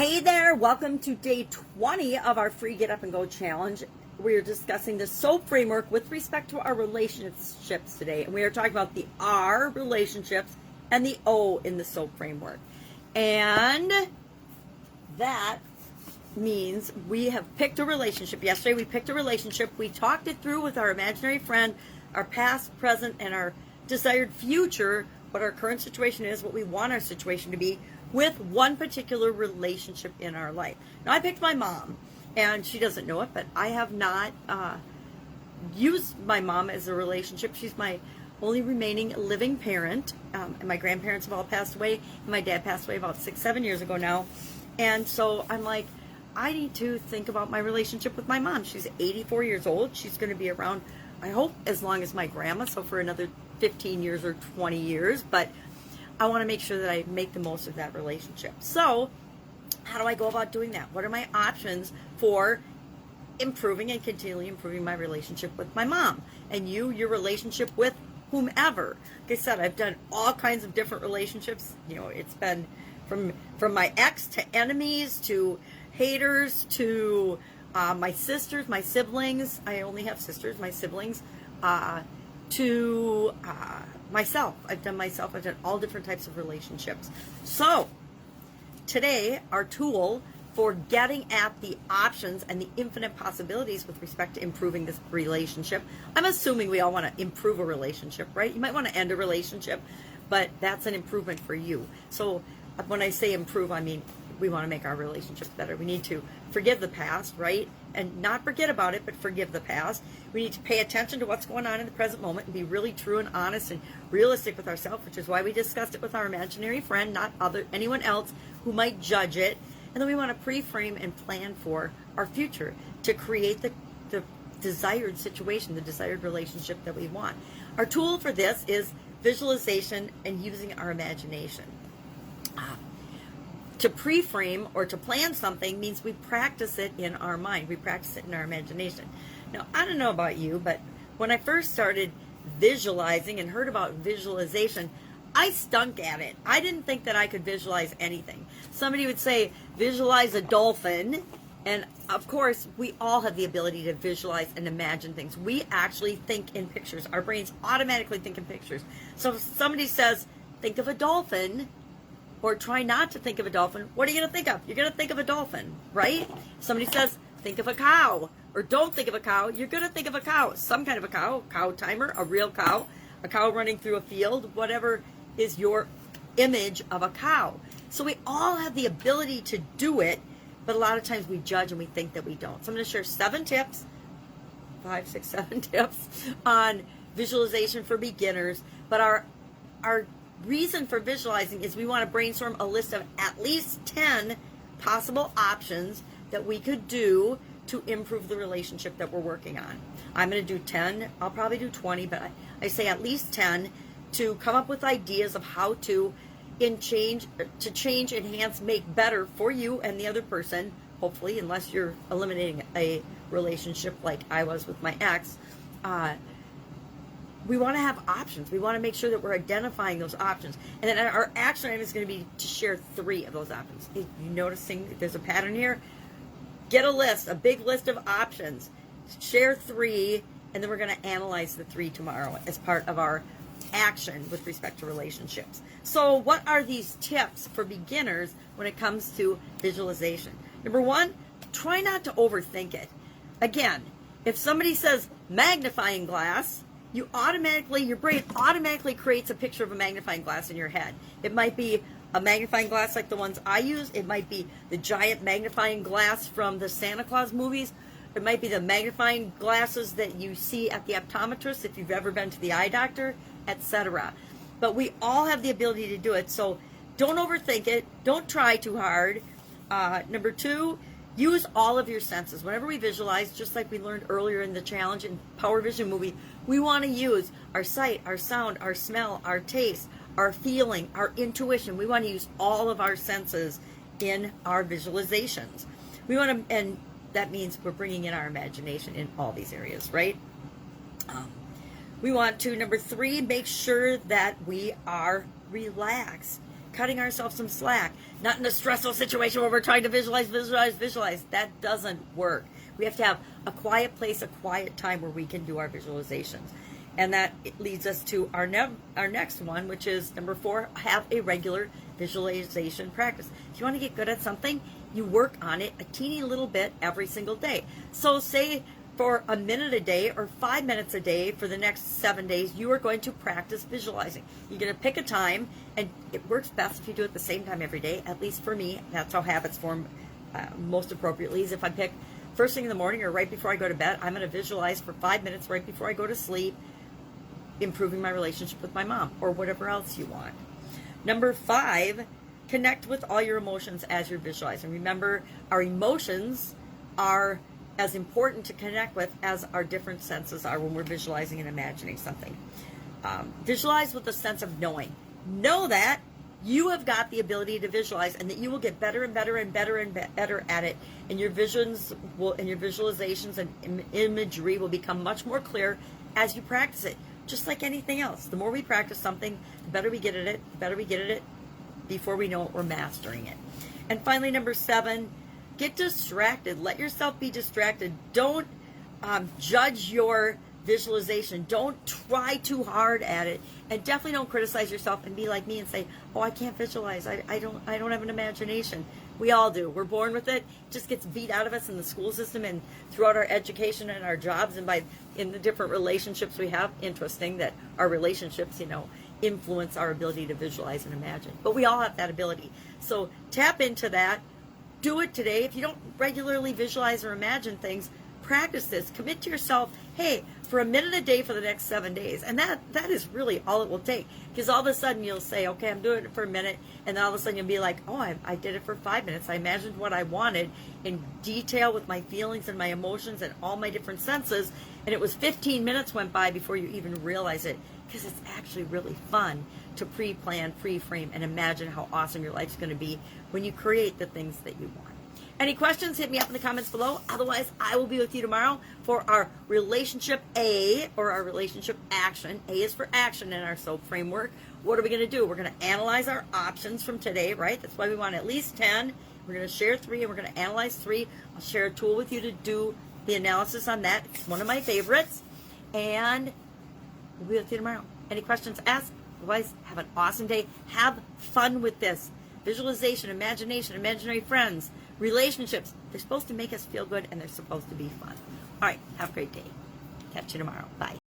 Hey there, welcome to day 20 of our free Get Up and Go challenge. We are discussing the SOAP framework with respect to our relationships today. And we are talking about the R relationships and the O in the SOAP framework. And that means we have picked a relationship. Yesterday we picked a relationship. We talked it through with our imaginary friend, our past, present, and our desired future, what our current situation is, what we want our situation to be, with one particular relationship in our life. Now, I picked my mom, and she doesn't know it, but I have not used my mom as a relationship. She's my only remaining living parent, and my grandparents have all passed away, and my dad passed away about 6-7 years ago now. And so I'm like, I need to think about my relationship with my mom. She's 84 years old. She's going to be around, I hope, as long as my grandma, so for another 15 years or 20 years, but I want to make sure that I make the most of that relationship. So how do I go about doing that? What are my options for improving and continually improving my relationship with my mom? And your relationship with whomever. Like I said, I've done all kinds of different relationships. You know, it's been from my ex to enemies to haters to my sisters, my siblings. I only have sisters, my siblings. To myself. I've done all different types of relationships. So today, our tool for getting at the options and the infinite possibilities with respect to improving this relationship. I'm assuming we all want to improve a relationship, right? You might want to end a relationship, but that's an improvement for you. So when I say improve, I mean we want to make our relationships better. We need to forgive the past, right? And not forget about it, but forgive the past. We need to pay attention to what's going on in the present moment and be really true and honest and realistic with ourselves, which is why we discussed it with our imaginary friend, not anyone else who might judge it. And then we want to pre-frame and plan for our future to create the desired situation, the desired relationship that we want. Our tool for this is visualization and using our imagination. To pre-frame or to plan something means we practice it in our mind. We practice it in our imagination. Now, I don't know about you, but when I first started visualizing and heard about visualization, I stunk at it. I didn't think that I could visualize anything. Somebody would say, visualize a dolphin. And of course, we all have the ability to visualize and imagine things. We actually think in pictures. Our brains automatically think in pictures. So if somebody says, think of a dolphin, or try not to think of a dolphin, what are you going to think of? You're going to think of a dolphin, right? Somebody says, think of a cow, or don't think of a cow, you're going to think of a cow, some kind of a cow timer, a real cow, a cow running through a field, whatever is your image of a cow. So we all have the ability to do it, but a lot of times we judge and we think that we don't. So I'm going to share 7 tips, 5, 6, 7 tips on visualization for beginners, but our reason for visualizing is we want to brainstorm a list of at least 10 possible options that we could do to improve the relationship that we're working on. I'm going to do 10. I'll probably do 20, but I say at least 10 to come up with ideas of how to change, enhance, make better for you and the other person, hopefully, unless you're eliminating a relationship like I was with my ex. We want to have options. We want to make sure that we're identifying those options. And then our action item is going to be to share 3 of those options. If you're noticing there's a pattern here, get a list, a big list of options. Share 3, and then we're going to analyze the 3 tomorrow as part of our action with respect to relationships. So what are these tips for beginners when it comes to visualization? Number 1, try not to overthink it. Again, if somebody says magnifying glass, your brain automatically creates a picture of a magnifying glass in your head. It might be a magnifying glass like the ones I use. It might be the giant magnifying glass from the Santa Claus movies. It might be the magnifying glasses that you see at the optometrist if you've ever been to the eye doctor, etc. But we all have the ability to do it, so don't overthink it. Don't try too hard. Number 2, use all of your senses. Whenever we visualize, just like we learned earlier in the challenge in Power Vision movie, we want to use our sight, our sound, our smell, our taste, our feeling, our intuition. We want to use all of our senses in our visualizations. We want to, and that means we're bringing in our imagination in all these areas, right? We want to, number 3, make sure that we are relaxed. cutting ourselves some slack, not in a stressful situation where we're trying to visualize. That doesn't work. We have to have a quiet place, a quiet time where we can do our visualizations. And that leads us to our next one, which is number 4, have a regular visualization practice. If you want to get good at something, you work on it a teeny little bit every single day. So say for a minute a day or 5 minutes a day for the next 7 days, you are going to practice visualizing. You're going to pick a time, and it works best if you do it the same time every day. At least for me, that's how habits form most appropriately, is if I pick first thing in the morning or right before I go to bed, I'm going to visualize for 5 minutes right before I go to sleep, improving my relationship with my mom or whatever else you want. Number 5, connect with all your emotions as you're visualizing. Remember, our emotions are as important to connect with as our different senses are when we're visualizing and imagining something. Visualize with a sense of knowing. Know that you have got the ability to visualize, and that you will get better and better and better and better at it. And your visions will, and your visualizations and imagery will become much more clear as you practice it. Just like anything else, the more we practice something, the better we get at it. The better we get at it, before we know it, we're mastering it. And finally, number 7, get distracted. Let yourself be distracted. Don't judge your visualization. Don't try too hard at it, and definitely don't criticize yourself and be like me and say, "Oh, I can't visualize. I don't have an imagination." We all do. We're born with it. It just gets beat out of us in the school system and throughout our education and our jobs and in the different relationships we have. Interesting that our relationships, influence our ability to visualize and imagine. But we all have that ability. So tap into that. Do it today. If you don't regularly visualize or imagine things, practice this. Commit to yourself, hey, for a minute a day for the next 7 days. And that is really all it will take. Because all of a sudden you'll say, okay, I'm doing it for a minute. And then all of a sudden you'll be like, oh, I did it for 5 minutes. I imagined what I wanted in detail with my feelings and my emotions and all my different senses. And it was 15 minutes went by before you even realize it. Because it's actually really fun to pre-plan, pre-frame, and imagine how awesome your life's going to be when you create the things that you want. Any questions, hit me up in the comments below. Otherwise, I will be with you tomorrow for our relationship A, or our relationship action. A is for action in our SOAP framework. What are we going to do? We're going to analyze our options from today, right? That's why we want at least 10. We're going to share 3, and we're going to analyze 3. I'll share a tool with you to do the analysis on that. It's one of my favorites. And we'll be with you tomorrow. Any questions, ask. Otherwise, have an awesome day. Have fun with this. Visualization, imagination, imaginary friends, relationships. They're supposed to make us feel good, and they're supposed to be fun. All right, have a great day. Catch you tomorrow. Bye.